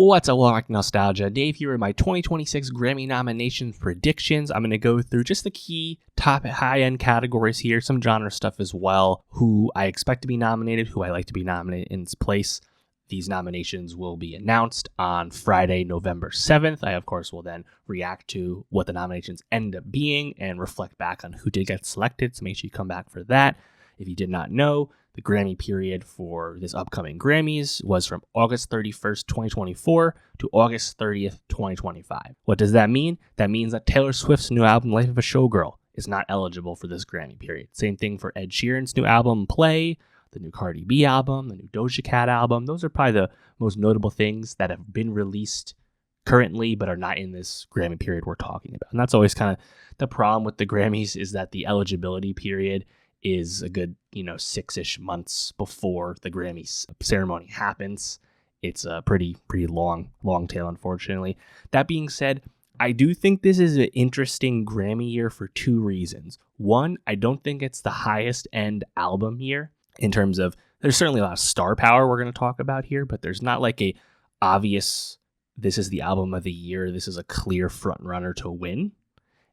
What's up, welcome to Nostalgia. Dave here with my 2026 Grammy nomination predictions. I'm going to go through just the key top high-end categories here, some genre stuff as well, who I expect to be nominated, who I like to be nominated in its place. These nominations will be announced on Friday, November 7th. I, of course, will then react to what the nominations end up being and reflect back on who did get selected, so make sure you come back for that. If you did not know, the Grammy period for this upcoming Grammys was from August 31st, 2024 to August 30th, 2025. What does that mean? That means that Taylor Swift's new album, Life of a Showgirl, is not eligible for this Grammy period. Same thing for Ed Sheeran's new album, Play, the new Cardi B album, the new Doja Cat album. Those are probably the most notable things that have been released currently but are not in this Grammy period we're talking about. And that's always kind of the problem with the Grammys, is that the eligibility period is a good, 6-ish months before the Grammy ceremony happens. It's a pretty long tail, unfortunately. That being said, I do think this is an interesting Grammy year for two reasons. One, I don't think it's the highest end album year in terms of, there's certainly a lot of star power we're going to talk about here, but there's not like a obvious, this is the album of the year, this is a clear front runner to win.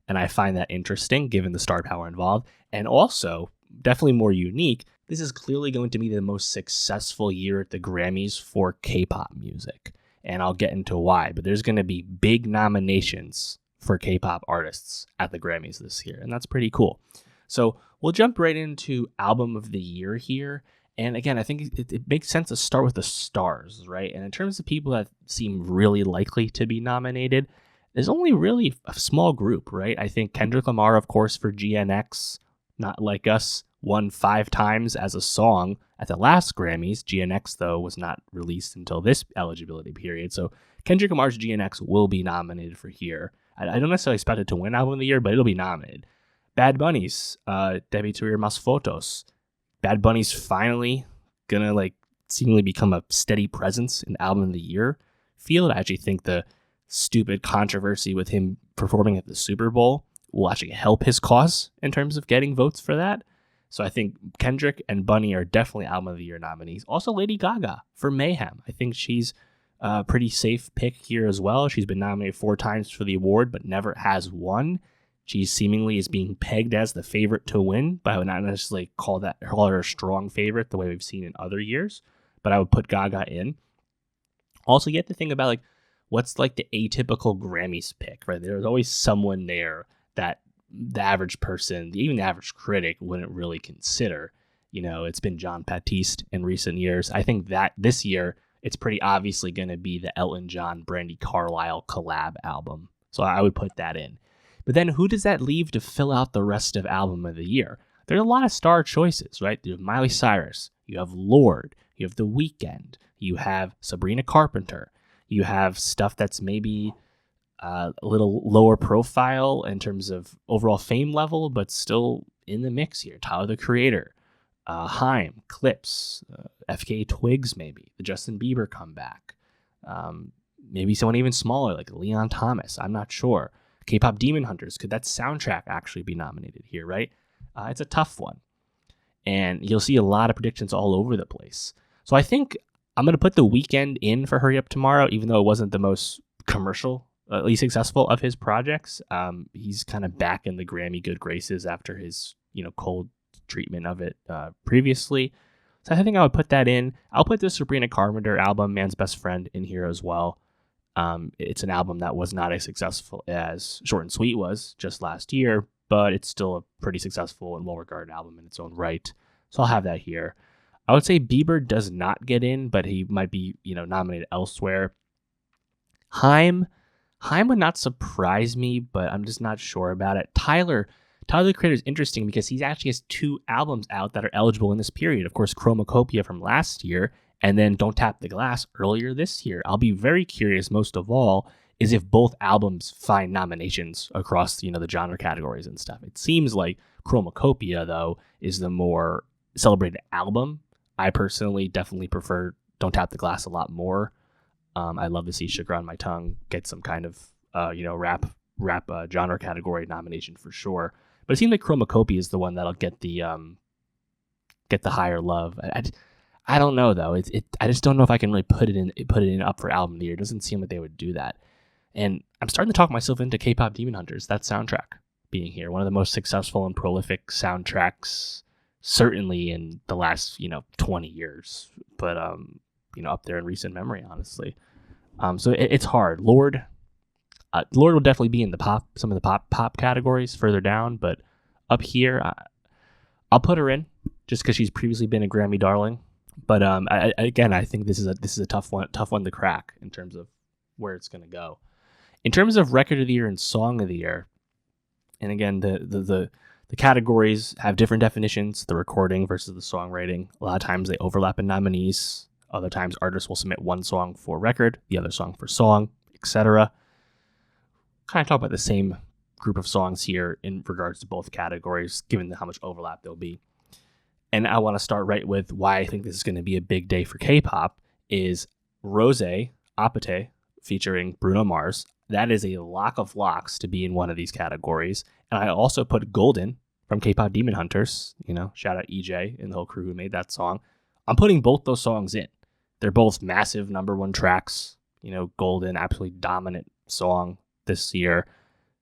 And I find that interesting given the star power involved. And also, definitely more unique, this is clearly going to be the most successful year at the Grammys for K-pop music. And I'll get into why, but there's going to be big nominations for K-pop artists at the Grammys this year, and that's pretty cool. So we'll jump right into Album of the Year here. And again, I think it makes sense to start with the stars, right? And in terms of people that seem really likely to be nominated, there's only really a small group, right? I think Kendrick Lamar, of course, for GNX, Not Like Us, won 5 times as a song at the last Grammys. GNX, though, was not released until this eligibility period. So Kendrick Lamar's GNX will be nominated for here. I don't necessarily expect it to win Album of the Year, but it'll be nominated. Bad Bunny's Debí Tuir Más Fotos. Bad Bunny's finally gonna seemingly become a steady presence in Album of the Year field. I actually think the stupid controversy with him performing at the Super Bowl will actually help his cause in terms of getting votes for that. So I think Kendrick and Bunny are definitely Album of the Year nominees. Also Lady Gaga for Mayhem. I think she's a pretty safe pick here as well. She's been nominated 4 times for the award, but never has won. She seemingly is being pegged as the favorite to win, but I would not necessarily call her a strong favorite the way we've seen in other years. But I would put Gaga in. Also, you have to think about what's the atypical Grammys pick, right? There's always someone there that the average person, even the average critic, wouldn't really consider. It's been John Batiste in recent years. I think that this year, it's pretty obviously going to be the Elton John, Brandi Carlile collab album. So I would put that in. But then who does that leave to fill out the rest of Album of the Year? There's a lot of star choices, right? You have Miley Cyrus, you have Lorde, you have The Weeknd, you have Sabrina Carpenter, you have stuff that's maybe a little lower profile in terms of overall fame level, but still in the mix here. Tyler, the Creator, Haim, Clips, FKA Twigs, maybe the Justin Bieber comeback, maybe someone even smaller like Leon Thomas. I'm not sure. K-pop Demon Hunters, could that soundtrack actually be nominated here, right? It's a tough one. And you'll see a lot of predictions all over the place. So I think I'm going to put The Weeknd in for Hurry Up Tomorrow, even though it wasn't the most commercially successful of his projects. He's kind of back in the Grammy good graces after his, cold treatment of it previously. So I think I would put that in. I'll put the Sabrina Carpenter album, Man's Best Friend, in here as well. It's an album that was not as successful as Short and Sweet was just last year, but it's still a pretty successful and well-regarded album in its own right. So I'll have that here. I would say Bieber does not get in, but he might be, nominated elsewhere. Haim would not surprise me, but I'm just not sure about it. Tyler the Creator is interesting because he actually has 2 albums out that are eligible in this period. Of course, Chromacopia from last year, and then Don't Tap the Glass earlier this year. I'll be very curious, most of all, is if both albums find nominations across, the genre categories and stuff. It seems like Chromacopia, though, is the more celebrated album. I personally definitely prefer Don't Tap the Glass a lot more. I'd love to see Sugar on My Tongue get some kind of, rap genre category nomination for sure. But it seems like Chromacopia is the one that'll get the higher love. I don't know though. I just don't know if I can really put it in up for album of the year. It doesn't seem like they would do that. And I'm starting to talk myself into K-pop Demon Hunters, that soundtrack being here. One of the most successful and prolific soundtracks, certainly in the last, 20 years. But, up there in recent memory, honestly. So it's hard. Lord will definitely be in some of the pop categories further down. But up here, I'll put her in just because she's previously been a Grammy darling. But I think this is a tough one to crack in terms of where it's going to go. In terms of record of the year and song of the year, and again, the categories have different definitions, the recording versus the songwriting. A lot of times they overlap in nominees. Other times artists will submit one song for record, the other song for song, etc. Kind of talk about the same group of songs here in regards to both categories, given how much overlap there'll be. And I want to start right with why I think this is going to be a big day for K-pop is Rosé, Apate, featuring Bruno Mars. That is a lock of locks to be in one of these categories. And I also put Golden from K-pop Demon Hunters, shout out EJ and the whole crew who made that song. I'm putting both those songs in. They're both massive number one tracks. Golden, absolutely dominant song this year.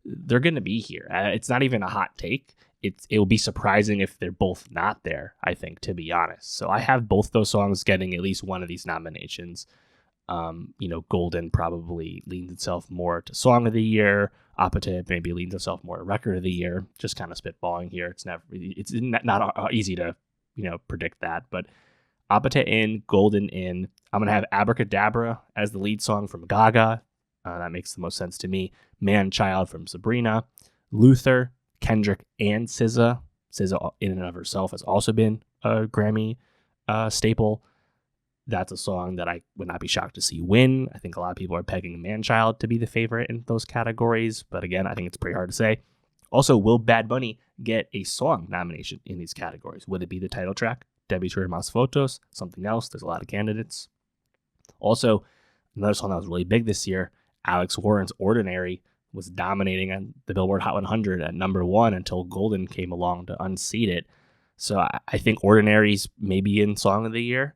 They're going to be here. It's not even a hot take. It will be surprising if they're both not there, I think, to be honest. So I have both those songs getting at least one of these nominations. Golden probably leans itself more to Song of the Year. Apate maybe leans itself more to Record of the Year. Just kind of spitballing here. It's not easy to predict that. But Apate in, Golden in. I'm gonna have Abracadabra as the lead song from Gaga. That makes the most sense to me. Man Child from Sabrina. Luther, Kendrick, and SZA. SZA in and of herself has also been a Grammy staple. That's a song that I would not be shocked to see win. I think a lot of people are pegging Man-Child to be the favorite in those categories. But again, I think it's pretty hard to say. Also, will Bad Bunny get a song nomination in these categories? Would it be the title track, Debitur Mas Fotos, something else? There's a lot of candidates. Also, another song that was really big this year, Alex Warren's Ordinary, was dominating on the Billboard Hot 100 at number one until Golden came along to unseat it. So I think Ordinary's maybe in Song of the Year.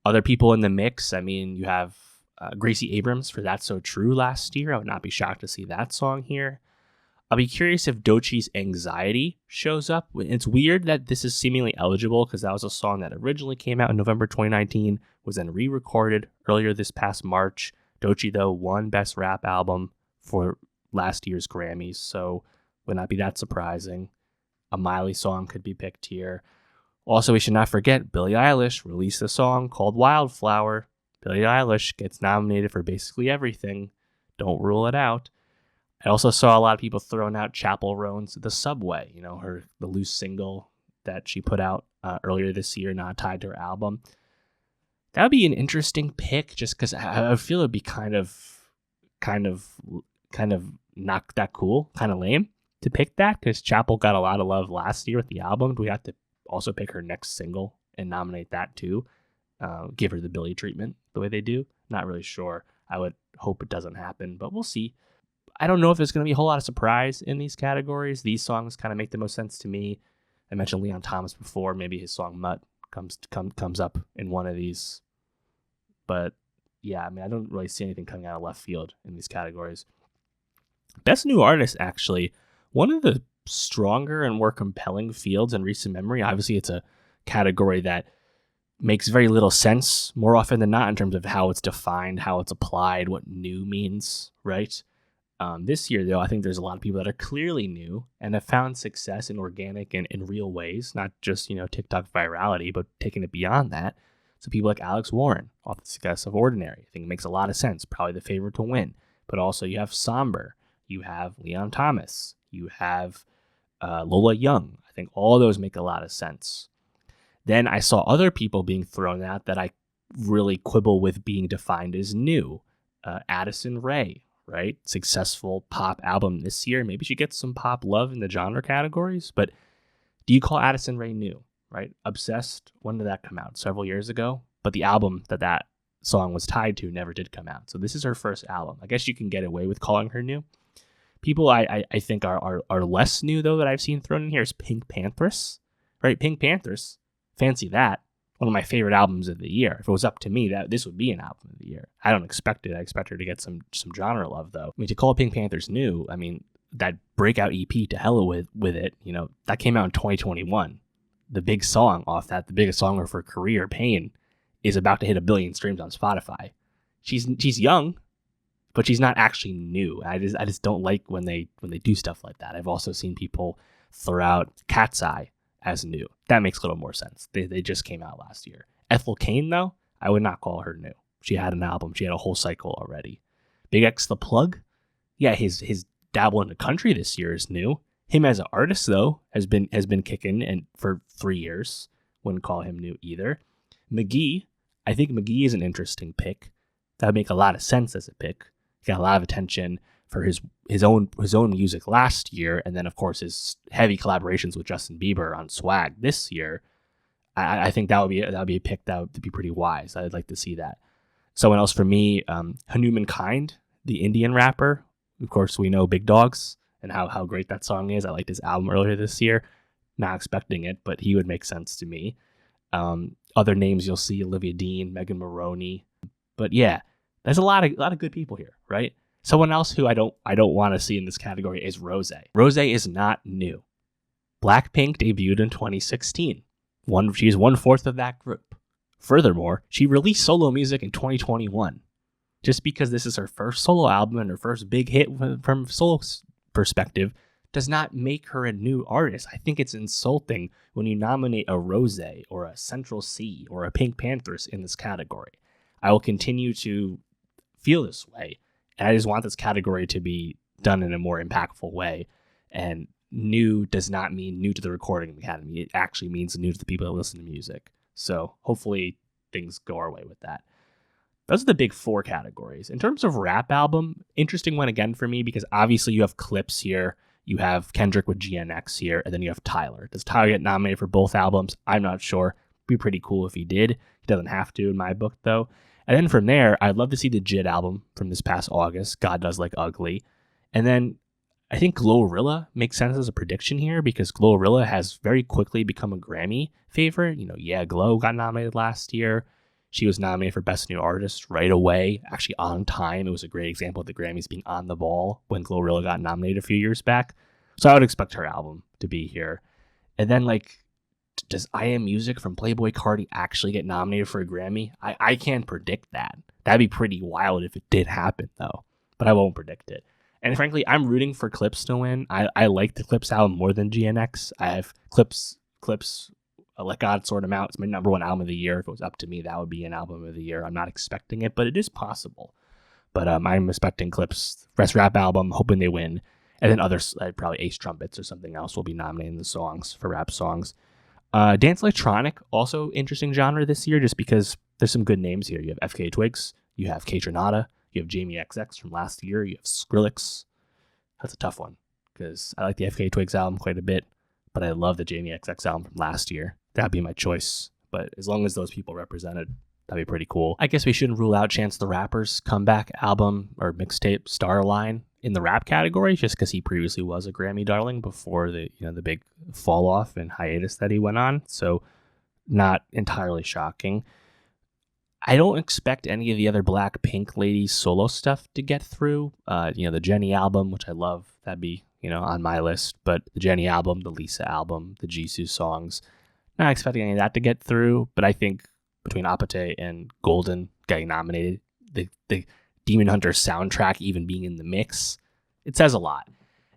Other people in the mix, you have Gracie Abrams for That's So True last year. I would not be shocked to see that song here. I'll be curious if Doechie's Anxiety shows up. It's weird that this is seemingly eligible because that was a song that originally came out in November 2019, was then re-recorded earlier this past March. Doechii, though, won Best Rap Album for last year's Grammys, so would not be that surprising. A Miley song could be picked here. Also, we should not forget Billie Eilish released a song called Wildflower. Billie Eilish gets nominated for basically everything. Don't rule it out. I also saw a lot of people throwing out Chappell Roan's The Subway, the loose single that she put out earlier this year, not tied to her album. That would be an interesting pick just because I feel it would be kind of not that cool, kind of lame to pick that because Chappell got a lot of love last year with the album. Do we have to also pick her next single and nominate that too? Give her the Billie treatment the way they do? Not really sure. I would hope it doesn't happen, but we'll see. I don't know if there's going to be a whole lot of surprise in these categories. These songs kind of make the most sense to me. I mentioned Leon Thomas before. Maybe his song Mutt comes up in one of these. But yeah, I don't really see anything coming out of left field in these categories. Best New Artist, actually, one of the stronger and more compelling fields in recent memory. Obviously, it's a category that makes very little sense more often than not in terms of how it's defined, how it's applied, what new means, right? This year, though, I think there's a lot of people that are clearly new and have found success in organic and in real ways, not just, TikTok virality, but taking it beyond that. So people like Alex Warren, off the success of Ordinary, I think it makes a lot of sense, probably the favorite to win. But also you have Somber, you have Leon Thomas, you have Lola Young. I think all of those make a lot of sense. Then I saw other people being thrown out that I really quibble with being defined as new. Addison Rae, right? Successful pop album this year. Maybe she gets some pop love in the genre categories, but do you call Addison Rae new, right? Obsessed, when did that come out? Several years ago. But the album that song was tied to never did come out. So this is her first album. I guess you can get away with calling her new. People I think are less new, though, that I've seen thrown in here is Pink Panthers, right? Pink Panthers, fancy that. one of my favorite albums of the year. If it was up to me, that this would be an album of the year. I don't expect it. I expect her to get some genre love, though. I mean, to call Pink Panthers new, I mean, that breakout EP, To Hell with it, you know, that came out in 2021. The big song off that, the biggest song of her career, Pain, is about to hit 1 billion streams on Spotify. She's young, but she's not actually new. I just don't like when they do stuff like that. I've also seen people throw out Cat's Eye as new. That makes a little more sense. They just came out last year. Ethel Cain, though, I would not call her new. She had an album. She had a whole cycle already. Big X The Plug, yeah, his dabble into country this year is new. Him as an artist, though, has been kicking and for 3 years. Wouldn't call him new either. McGee, I think McGee is an interesting pick. That would make a lot of sense as a pick. He got a lot of attention for his own music last year, and then of course his heavy collaborations with Justin Bieber on Swag this year. I think that would be a pick that would be pretty wise. I'd like to see that. Someone else for me, Hanuman Kind, the Indian rapper. Of course, we know Big Dogs and how great that song is. I liked his album earlier this year. Not expecting it, but he would make sense to me. Other names you'll see: Olivia Dean, Megan Maroney. But yeah, there's a lot of good people here, right? Someone else who I don't want to see in this category is Rosé. Rosé is not new. Blackpink debuted in 2016. She's 1/4 of that group. Furthermore, she released solo music in 2021. Just because this is her first solo album and her first big hit from solo perspective does not make her a new artist. I think it's insulting when you nominate a Rosé or a Central C or a Pink Panthers in this category. I will continue to feel this way, and I just want this category to be done in a more impactful way. And new does not mean new to the Recording Academy. It actually means new to the people that listen to music. So hopefully things go our way with that. Those are the big 4 categories. In terms of rap album, interesting one again for me, because obviously you have Clips here, you have Kendrick with GNX here, and then you have Tyler. Does Tyler get nominated for both albums? I'm not sure. It'd be pretty cool if he did. He doesn't have to in my book, though. And then from there, I'd love to see the JID album from this past August, God Does Like Ugly. And then I think Glorilla makes sense as a prediction here, because Glorilla has very quickly become a Grammy favorite. You know, Yeah Glow got nominated last year. She was nominated for Best New Artist right away, actually on time. It was a great example of the Grammys being on the ball when Glorilla got nominated a few years back. So I would expect her album to be here. And then, like, does I Am Music from Playboi Carti actually get nominated for a Grammy? I can't predict that. That'd be pretty wild if it did happen, though. But I won't predict it. And frankly, I'm rooting for Clips to win. I like the Clips album more than GNX. I have Clips, Let God Sort 'Em Out. It's my number 1 album of the year. If it was up to me, that would be an album of the year. I'm not expecting it, but it is possible. But I'm expecting Clips, best rap album, hoping they win. And then others, probably Ace Trumpets or something else, will be nominating the songs for rap songs. Dance Electronic, also interesting genre this year, just because there's some good names here. You have FK Twigs, you have Kaytranada, you have Jamie XX from last year, you have Skrillex. That's a tough one, because I like the FK Twigs album quite a bit, but I love the Jamie XX album from last year. That'd be my choice. But as long as those people represented, that'd be pretty cool. I guess we shouldn't rule out Chance the Rapper's comeback album or mixtape Starline in the rap category, just because he previously was a Grammy darling before the big fall off and hiatus that he went on. So not entirely shocking. I don't expect any of the other Blackpink ladies solo stuff to get through. The Jennie album, which I love, that'd be on my list. But the Jennie album, the Lisa album, the Jisoo songs, not expecting any of that to get through. But I think between Apate and Golden getting nominated, the Demon Hunter soundtrack even being in the mix, it says a lot.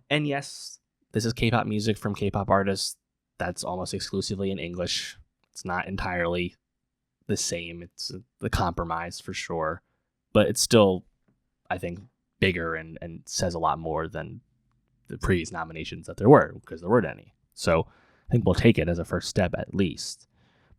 And yes, this is K-pop music from K-pop artists that's almost exclusively in English. It's not entirely the same. It's the compromise for sure, but it's still, I think, bigger and says a lot more than the previous nominations that there were, because there weren't any. So I think we'll take it as a first step at least.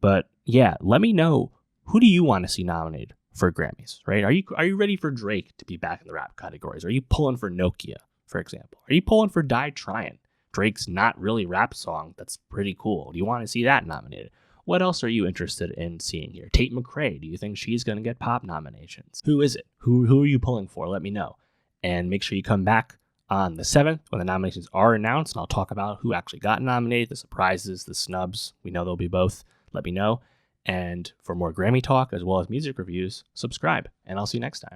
But yeah, let me know, who do you want to see nominated for Grammys, right? Are you ready for Drake to be back in the rap categories? Are you pulling for Nokia, for example? Are you pulling for Die Tryin'? Drake's not really rap song. That's pretty cool. Do you want to see that nominated? What else are you interested in seeing here? Tate McRae, do you think she's going to get pop nominations? Who is it? Who are you pulling for? Let me know. And make sure you come back on the 7th when the nominations are announced, and I'll talk about who actually got nominated, the surprises, the snubs. We know there'll be both. Let me know. And for more Grammy talk as well as music reviews, subscribe, and I'll see you next time.